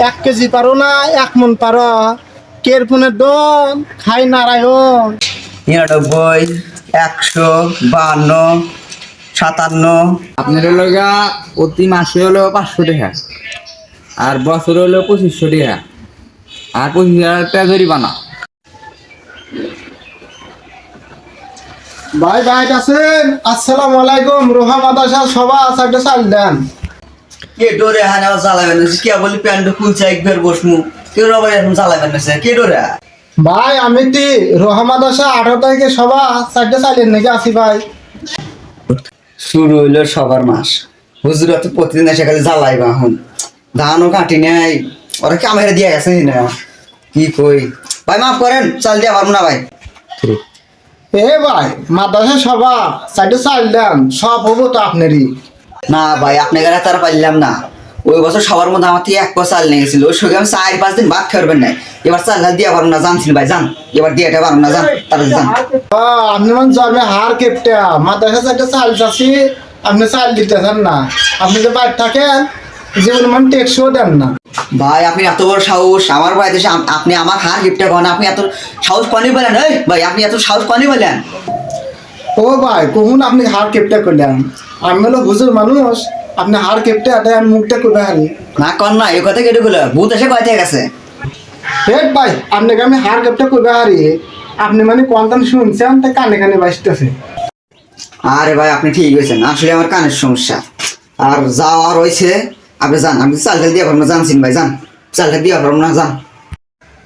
1 KG পারো না 1 মন পারো কের ফোনের দন খাই নারায়ণ 99, 100, 52, 57। আপনার হলো গা প্রতি মাসে হলো 500 টাকা আর বছরে হলো 2500 টাকা আর 25,000 টাকা জরিমানা। ভাই ভাই আছেন? আসসালামু আলাইকুম। রোহা মাদাসা সভা সাইডে চাল দেন। কে ডোরে হানে চালাবেন না কে বলি প্যান্ট খুলছে একবার বসমু কে রবাই এখন চালাবেন না কে ডোরে ভাই আমি তি রোহা মাদাসা 18 তারিখে সভা সাইডে চাইলেন নাকি আসি ভাই? শুরু হইলো সবার মাস হুজুরা তো প্রতিদিন এসে খালি জ্বালাইবা এখন ধানও কাটি নাই ওরা কামেরা দিয়ে গেছে না কি কই ভাই মাফ করেন চাল দিয়া পারবো না ভাই এ ভাই মাদাসা সভা সাইডে চাল দেন, সব হবো তো আপনারই। না ভাই আপনি গাড়ি তার পাইলাম না ওই বছর সবার মধ্যে আমার থেকে 1 পয়সা চাল নিয়ে গেছিল ওই সঙ্গে আমি 4-5 দিন ভাত খাওয়াবেন না এবার চাল দিয়া পারবো না জানছিল ভাই জান এবার দিয়ে এটা পারবো না জান তার জান আপনি মানে জন্মে হার কেপটা মাদাসা সাইডে চাল চাষি আপনি চাল দিতেছেন না, আপনি যে বাইরে থাকেন জীবন মানে টেক্সও দেন না। ভাই আপনি এত বড় সাহস আমার বাড়িতে এসে আপনি আমার হার গিফটটা করেন আপনি এত সাহস পানি বলেন এই ভাই আপনি এত সাহস পানি বলেন ও ভাই কখন আপনি হার কেপটা করলেন? আমি হলো হুজুর মানুষ, আপনি হার কেপটা আটে আমি মুখটা করবে হারি না কর না এই কথা কেটে গুলো ভূত এসে কয় থেকে গেছে হেট ভাই আপনাকে আমি হার কেপটা করবে হারি আপনি মানে কন্টান শুনছেন তাই কানে কানে বাজতেছে। আরে ভাই আপনি ঠিক হয়েছেন আসলে আমার কানের সমস্যা আর যাওয়া রয়েছে আপনি যান আপনি চালটা দিয়ে পারবো না জানছেন ভাই যান চালটা দিয়ে পারবো না যান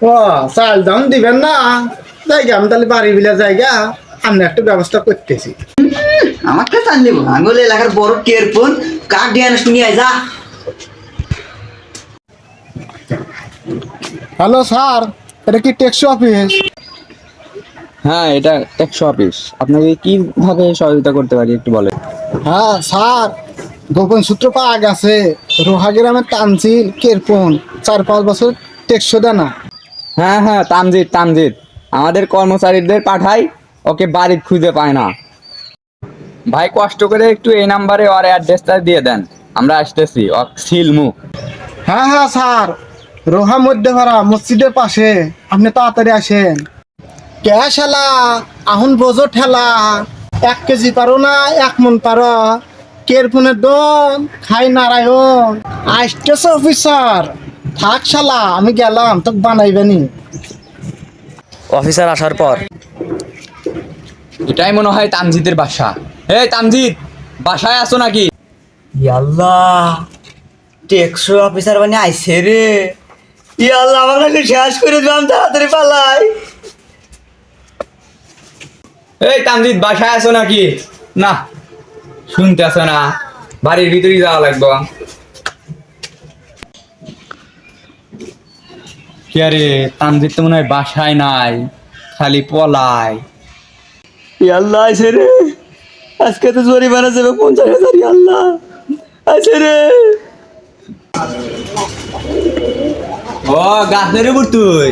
ও চাল দাম দিবেন না জায়গা আমি তাহলে বাড়ি বিলা জায়গা আমি একটা ব্যবস্থা করতেছি। আমার কে চাল দেবো আমি বলে এলাকার বড় টের ফোন কাক দিয়ে আনিস নিয়ে আয় যা হ্যালো স্যার, এটা কি ট্যাক্সি অফিস? হ্যাঁ এটা ট্যাক্স অফিস, আপনাকে কিভাবে সহযোগিতা করতে পারি একটু বলেন। হ্যাঁ স্যার, গোপন সূত্র পাওয়া গেছে রোহা গ্রামের তানজিল কেরপন 4-5 বছর ট্যাক্সও দেয় না। হ্যাঁ হ্যাঁ তামজিদ আমাদের কর্মচারীদের পাঠাই ওকে বাড়ি খুঁজে পায় না। ভাই কষ্ট করে একটু এই নাম্বারে ওর অ্যাড্রেসটা দিয়ে দেন, আমরা আসতেছি ও সিলমু। হ্যাঁ হ্যাঁ স্যার, রোহা মধ্যপাড়া মসজিদের পাশে, আপনি তাড়াতাড়ি আসেন। ক্যাশালা আহুন বোঝো ঠেলা 1 কেজি পারো না 1 মন পারো কের ফোনের দন খাই নারায়ণ আসতেছে অফিসার। থাক শালা আমি গেলাম, তোকে বানাইবেনি। অফিসার আসার পর এটাই মনে হয় তামজিদের বাসা। এই তামজিদ, বাসায় আসো নাকি? আল্লাহ টেক্সো অফিসার মানে আইছে রে আল্লাহ আমাকে শেষ করে দিলাম তাড়াতাড়ি পালাই এই তামজিদ বাসায় আসো নাকি? না শুনতে আসো না, বাড়ির ভিতরেই যাওয়া লাগবে। কি আরে তামজিদ তো মনে হয় বাসায় নাই, খালি পলায়। আল্লাহ আইছে রে আজকে তো জরিমানা যাবে 50,000 আল্লাহ আইছে রে ও গাছের উপর তুই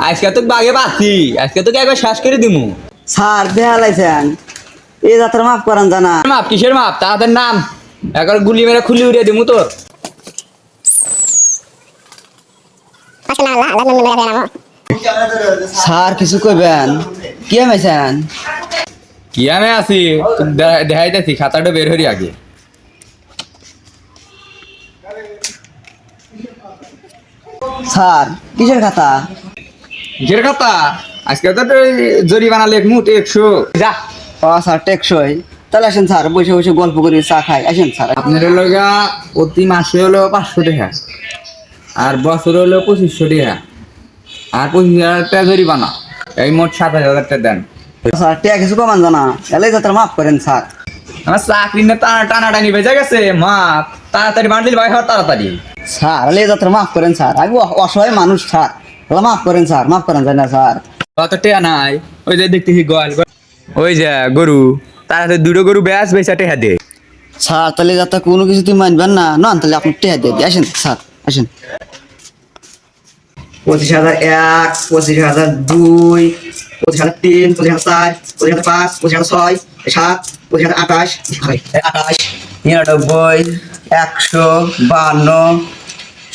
আজকে তো বাগে পাচ্ছি, আজকে তোকে একবার শেষ করে দিমু। স্যার দেখালাইছেন এই যাত্রা মাফ করান জানা মাপ কিসের মাপ? তাদের নাম একবার গুলি মেরে খুলি উড়িয়ে দিমু তোর। স্যার কিছু কইবেন কি হয়েছেন কি আমি আছি দেখাইতেছি, খাতাটা বের হরি আগে। স্যার কিসের খাতা কিসের খাতা? আজকে তো জরিমানা লেখমু 100 যা। স্যার টেকসই তাহলে আসেন স্যার বসে বসে গল্প করি চা খাই আসেন স্যার আপনার লগা প্রতি মাসে হলো 500 টাকা আর বছরে হলো 2500 টাকা আর 25,000 টাকা জরিমানা, এই মোট 27,000 টাকা দেন। স্যার টিয়া কিছু কমান জানা এলে যাত্রা মাফ করেন স্যার আমার চাকরি না টানাটানি বেজে গেছে, মাপ তাড়াতাড়ি বান্ডিল বাই হওয়ার তাড়াতাড়ি। স্যার এলে যাত্রা মাফ করেন স্যার আমি অসহায় মানুষ স্যার মাফ করেন স্যার মাফ করেন জানা স্যার অত টেয়া নাই, ওই যে দেখতেছি গোয়াল ওই যে গরু, তাড়াতাড়ি দুটো গরু বেশ বেচা টেহা দে। স্যার তাহলে যাত্রা কোনো কিছু তুমি মানবেন না নন তাহলে আপনি টেহা দিয়ে আসেন স্যার আসেন 25,001 25,002 25,003 25,004 25,005 25,006 7 25,028 29 99 100 52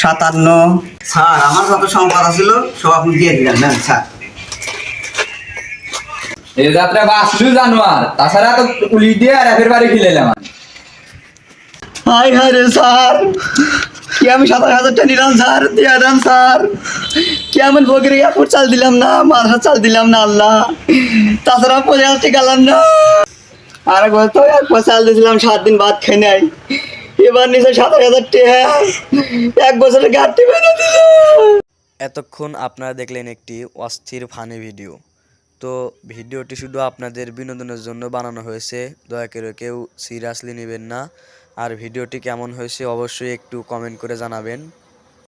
57। স্যার আমার যত সম্পদ ছিল সব আপনি দিয়ে দিলেন না স্যার। এই যাত্রা বাসলু জানোয়ার, তাছাড়া তো পুলিশ দিয়ে আর এফের বাড়ি খিলাইলাম। হাই হাই রে স্যার, কি আমি 27,000 টাকা নিলাম স্যার, দিয়ে দেন স্যার। কি আমি বগিরে 1 ফুট চাল দিলাম না, মাথা চাল দিলাম না আল্লাহ, তাছাড়া 50 টাকা গেলাম না। আর একবার তো 1 ফুট চাল দিয়েছিলাম, 7 দিন ভাত খেয়ে নাই। এবার নিচে 27,000 টাকা, 1 বছরের ঘাটতি বেঁধে দিল। এতক্ষণ আপনারা দেখলেন একটি অস্থির ফানি ভিডিও। তো ভিডিওটি শুধু আপনাদের বিনোদনের জন্য বানানো হয়েছে, দয়া করে কেউ সিরিয়াসলি নেবেন না। আর ভিডিওটি কেমন হয়েছে অবশ্যই একটু কমেন্ট করে জানাবেন।